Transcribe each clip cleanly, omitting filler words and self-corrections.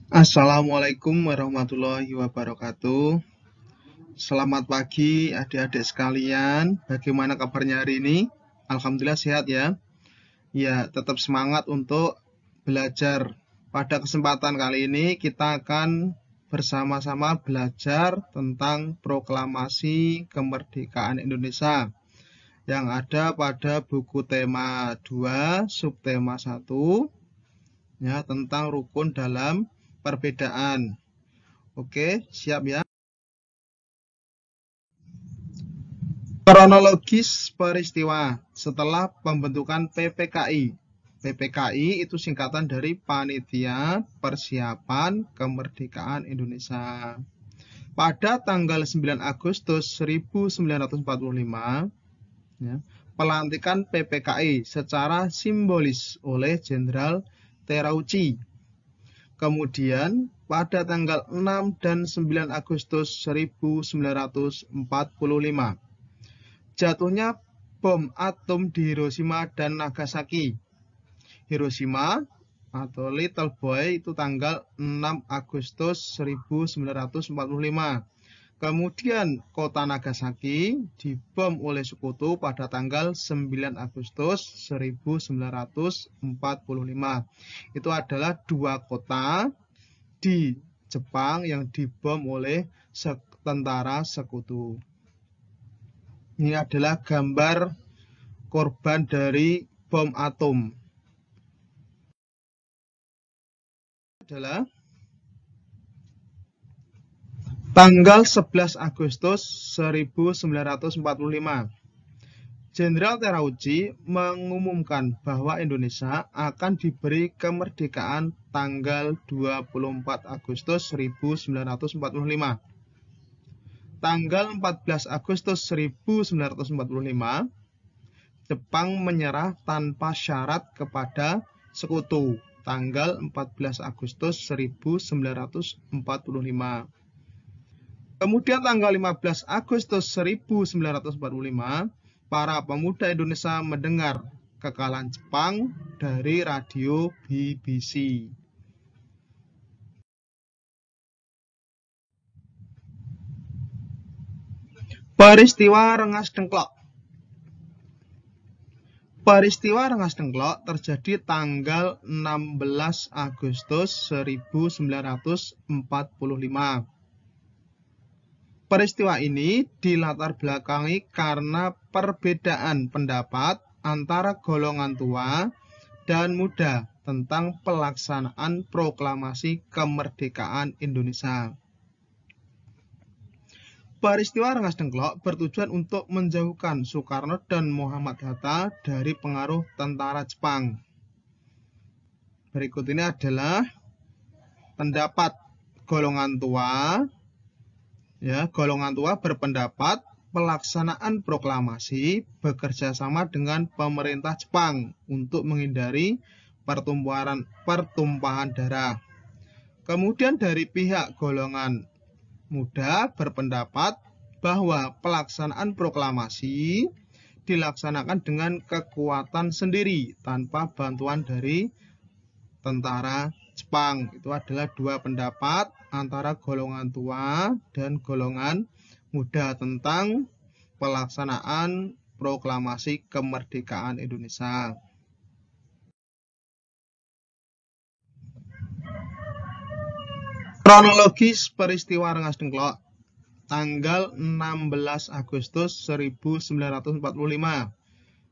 Assalamualaikum warahmatullahi wabarakatuh. Selamat pagi adik-adik sekalian. Bagaimana kabarnya hari ini? Alhamdulillah sehat ya. Ya, tetap semangat untuk belajar. Pada kesempatan kali ini kita akan bersama-sama belajar tentang proklamasi kemerdekaan Indonesia yang ada pada buku tema 2, subtema 1, ya, tentang rukun dalam perbedaan. Oke, siap ya. Kronologis peristiwa setelah pembentukan PPKI. PPKI itu singkatan dari Panitia Persiapan Kemerdekaan Indonesia. Pada tanggal 9 Agustus 1945, ya, pelantikan PPKI secara simbolis oleh Jenderal Terauchi. Kemudian pada tanggal 6 dan 9 Agustus 1945, jatuhnya bom atom di Hiroshima dan Nagasaki. Hiroshima atau Little Boy itu tanggal 6 Agustus 1945. Kemudian kota Nagasaki dibom oleh sekutu pada tanggal 9 Agustus 1945. Itu adalah dua kota di Jepang yang dibom oleh tentara sekutu. Ini adalah gambar korban dari bom atom. Adalah tanggal 11 Agustus 1945. Jenderal Terauchi mengumumkan bahwa Indonesia akan diberi kemerdekaan tanggal 24 Agustus 1945. Tanggal 14 Agustus 1945, Jepang menyerah tanpa syarat kepada sekutu. Tanggal 14 Agustus 1945. Kemudian tanggal 15 Agustus 1945, para pemuda Indonesia mendengar kekalahan Jepang dari radio BBC. Peristiwa Rengas Dengklok. Peristiwa Rengas Dengklok terjadi tanggal 16 Agustus 1945. Peristiwa ini dilatar belakangi karena perbedaan pendapat antara golongan tua dan muda tentang pelaksanaan proklamasi kemerdekaan Indonesia. Peristiwa Rengas Dengklok bertujuan untuk menjauhkan Soekarno dan Muhammad Hatta dari pengaruh tentara Jepang. Berikut ini adalah pendapat golongan tua. Ya, golongan tua berpendapat pelaksanaan proklamasi bekerja sama dengan pemerintah Jepang untuk menghindari pertumpahan darah. Kemudian dari pihak golongan muda berpendapat bahwa pelaksanaan proklamasi dilaksanakan dengan kekuatan sendiri tanpa bantuan dari tentara Jepang. Itu adalah dua pendapat antara golongan tua dan golongan muda tentang pelaksanaan proklamasi kemerdekaan Indonesia. Kronologis peristiwa Rengas Dengklok tanggal 16 Agustus 1945,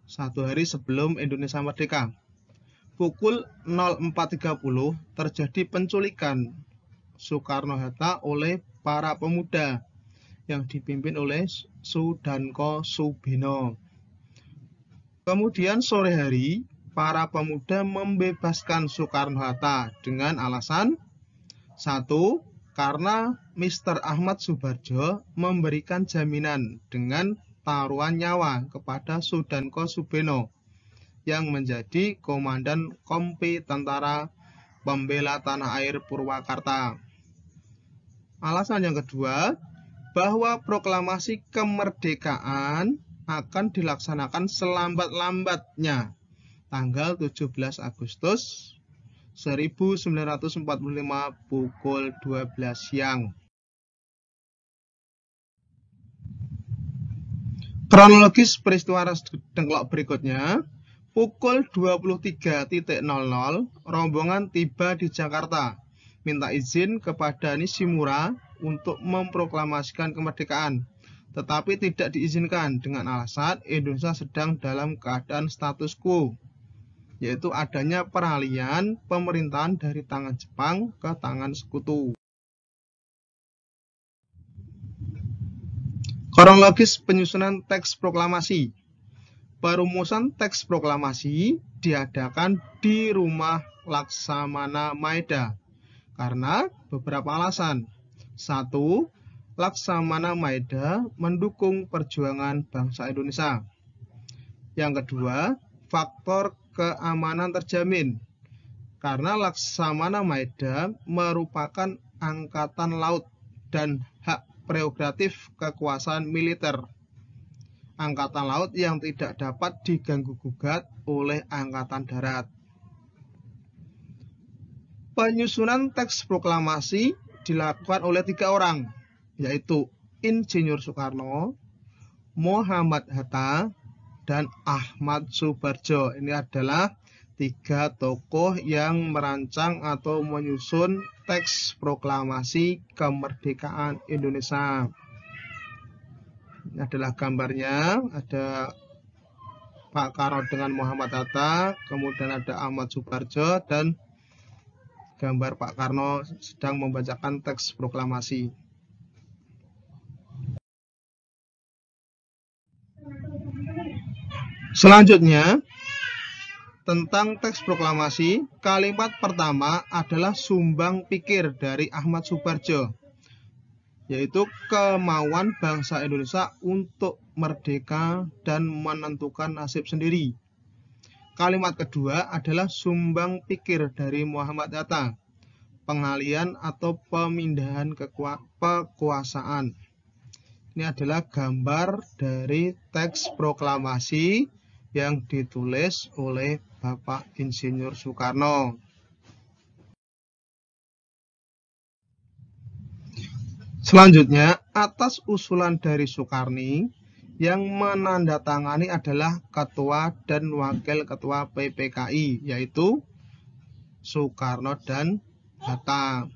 satu hari sebelum Indonesia merdeka. Pukul 04.30 terjadi penculikan Soekarno-Hatta oleh para pemuda yang dipimpin oleh Sudanko Subeno. Kemudian sore hari, para pemuda membebaskan Soekarno-Hatta dengan alasan: 1. Karena Mr. Ahmad Subarjo memberikan jaminan dengan taruhan nyawa kepada Sudanko Subeno yang menjadi komandan Kompi Tentara Pembela Tanah Air Purwakarta. Alasan yang kedua, bahwa proklamasi kemerdekaan akan dilaksanakan selambat-lambatnya tanggal 17 Agustus 1945 pukul 12 siang. Kronologis peristiwa dengklok berikutnya, pukul 23.00 rombongan tiba di Jakarta, minta izin kepada Nishimura untuk memproklamasikan kemerdekaan, tetapi tidak diizinkan dengan alasan Indonesia sedang dalam keadaan status quo, yaitu adanya peralihan pemerintahan dari tangan Jepang ke tangan sekutu. Kronologis penyusunan teks proklamasi. Perumusan teks proklamasi diadakan di rumah Laksamana Maeda karena beberapa alasan. 1. Laksamana Maeda mendukung perjuangan bangsa Indonesia. Yang kedua, faktor keamanan terjamin karena Laksamana Maeda merupakan angkatan laut dan hak prerogatif kekuasaan militer angkatan laut yang tidak dapat diganggu-gugat oleh angkatan darat. Penyusunan teks proklamasi dilakukan oleh 3 orang, yaitu Insinyur Soekarno, Muhammad Hatta, dan Ahmad Subarjo. Ini adalah 3 tokoh yang merancang atau menyusun teks proklamasi kemerdekaan Indonesia. Ini adalah gambarnya, ada Pak Karno dengan Muhammad Hatta, kemudian ada Ahmad Subarjo, dan gambar Pak Karno sedang membacakan teks proklamasi. Selanjutnya, tentang teks proklamasi, kalimat pertama adalah sumbang pikir dari Ahmad Subarjo, yaitu kemauan bangsa Indonesia untuk merdeka dan menentukan nasib sendiri. Kalimat kedua adalah sumbang pikir dari Muhammad Hatta, pengalihan atau pemindahan kekuasaan. Ini adalah gambar dari teks proklamasi yang ditulis oleh Bapak Insinyur Soekarno. Selanjutnya, atas usulan dari Soekarni, yang menandatangani adalah Ketua dan Wakil Ketua PPKI, yaitu Soekarno dan Hatta.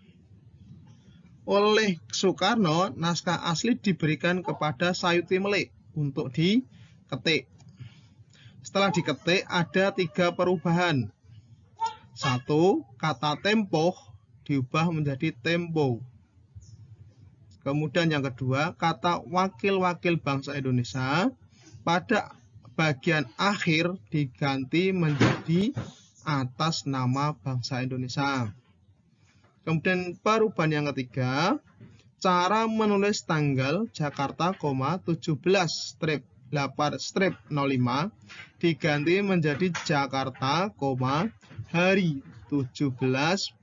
Oleh Soekarno, naskah asli diberikan kepada Sayuti Melik untuk diketik. Setelah diketik, ada 3 perubahan. 1. Kata tempo diubah menjadi tempo. Kemudian yang kedua, kata wakil-wakil bangsa Indonesia pada bagian akhir diganti menjadi atas nama bangsa Indonesia. Kemudian perubahan yang ketiga, cara menulis tanggal Jakarta, 17-8-05 diganti menjadi Jakarta, hari 17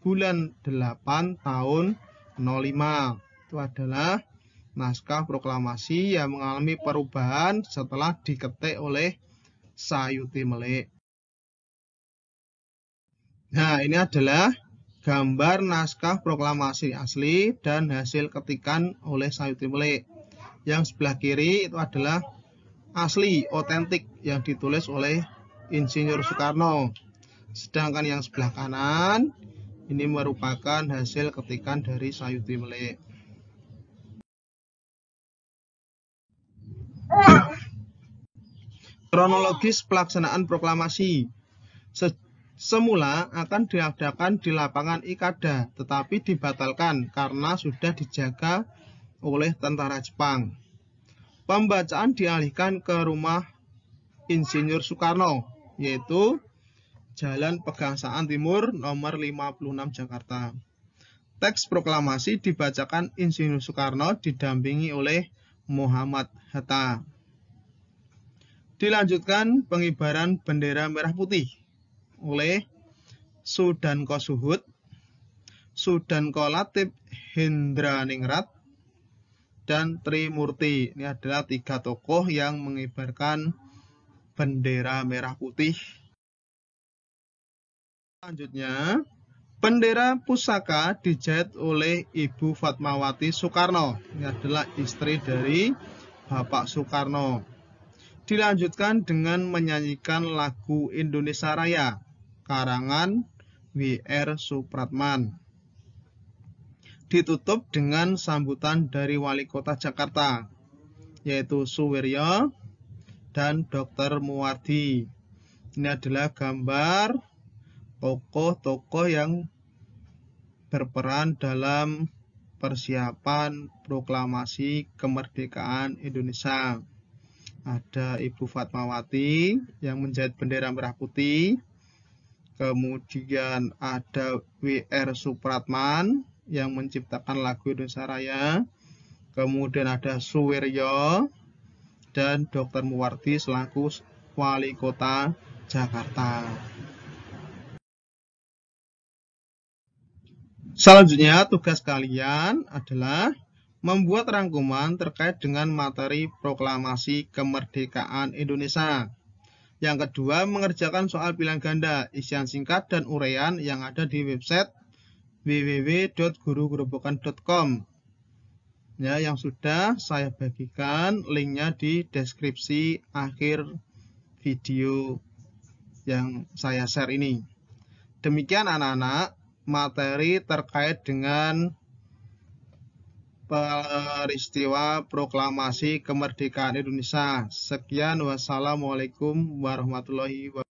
bulan 8 tahun 05. Itu adalah naskah proklamasi yang mengalami perubahan setelah diketik oleh Sayuti Melik. Nah, ini adalah gambar naskah proklamasi asli dan hasil ketikan oleh Sayuti Melik. Yang sebelah kiri itu adalah asli, otentik, yang ditulis oleh Insinyur Soekarno. Sedangkan yang sebelah kanan ini merupakan hasil ketikan dari Sayuti Melik. Kronologis pelaksanaan proklamasi. Semula akan diadakan di lapangan Ikada, tetapi dibatalkan karena sudah dijaga oleh tentara Jepang. Pembacaan dialihkan ke rumah Insinyur Soekarno, yaitu Jalan Pegangsaan Timur nomor 56 Jakarta. Teks proklamasi dibacakan Insinyur Soekarno didampingi oleh Muhammad Hatta. Dilanjutkan pengibaran bendera merah putih oleh Sudanko Suhud, Sudanko Latif Hendraningrat, dan Trimurti. Ini adalah 3 tokoh yang mengibarkan bendera merah putih. Selanjutnya, Bendera pusaka dijahit oleh Ibu Fatmawati Soekarno. Ini adalah istri dari Bapak Soekarno. Dilanjutkan dengan menyanyikan lagu Indonesia Raya, karangan W.R. Supratman. Ditutup dengan sambutan dari Wali Kota Jakarta, yaitu Suwiryo dan Dr. Muwardi. Ini adalah gambar tokoh-tokoh yang berperan dalam persiapan proklamasi kemerdekaan Indonesia. Ada Ibu Fatmawati yang menjahit bendera merah putih, kemudian ada W.R. Supratman yang menciptakan lagu Indonesia Raya, kemudian ada Suwiryo dan Dr. Muwardi selaku Wali Kota Jakarta. Selanjutnya, tugas kalian adalah membuat rangkuman terkait dengan materi proklamasi kemerdekaan Indonesia. Yang kedua, mengerjakan soal pilihan ganda, isian singkat dan uraian yang ada di website www.gurugerobokan.com. Ya, yang sudah saya bagikan linknya di deskripsi akhir video yang saya share ini. Demikian anak-anak, materi terkait dengan peristiwa proklamasi kemerdekaan Indonesia. Sekian, wassalamualaikum warahmatullahi wabarakatuh.